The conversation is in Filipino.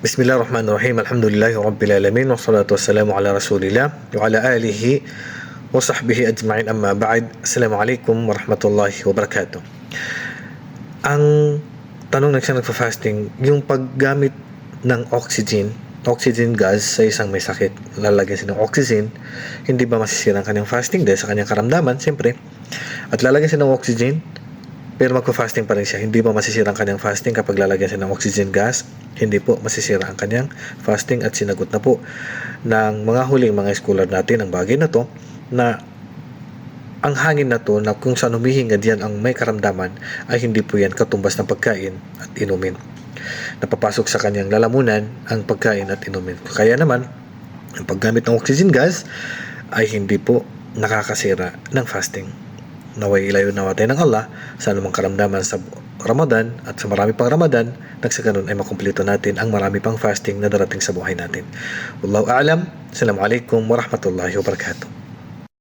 Bismillahirrahmanirrahim. Alhamdulillahi Rabbil Alamin. Wassalatu wassalamu ala Rasulillah wa ala alihi wa sahbihi ajma'in, amma ba'd. Assalamualaikum warahmatullahi wabarakatuh. Ang tanong ng isang nagfa-fasting, yung paggamit ng oxygen gas sa isang may sakit, lalagyan siya ng oxygen, hindi ba masisira ang kanyang fasting dahil sa kanyang karamdaman? Siyempre. At lalagyan siya ng oxygen, pero magpa-fasting pa rin siya. Hindi ba masisira ang kanyang fasting kapag lalagyan siya ng oxygen gas? Hindi po masisira ang kanyang fasting, at sinagot na po ng mga huling mga scholar natin ang bagay na to, na ang hangin na to na kung saan humihingad yan ang may karamdaman ay hindi po yan katumbas ng pagkain at inumin. Napapasok sa kanyang lalamunan ang pagkain at inumin. Kaya naman, ang paggamit ng oxygen gas ay hindi po nakakasira ng fasting. Naway ilayo natin ng Allah sa anumang karamdaman sa Ramadan at sa marami pang Ramadan, nang sa ganun ay makumpleto natin ang marami pang fasting na darating sa buhay natin. Wallahu a'lam. Assalamualaikum warahmatullahi wabarakatuh.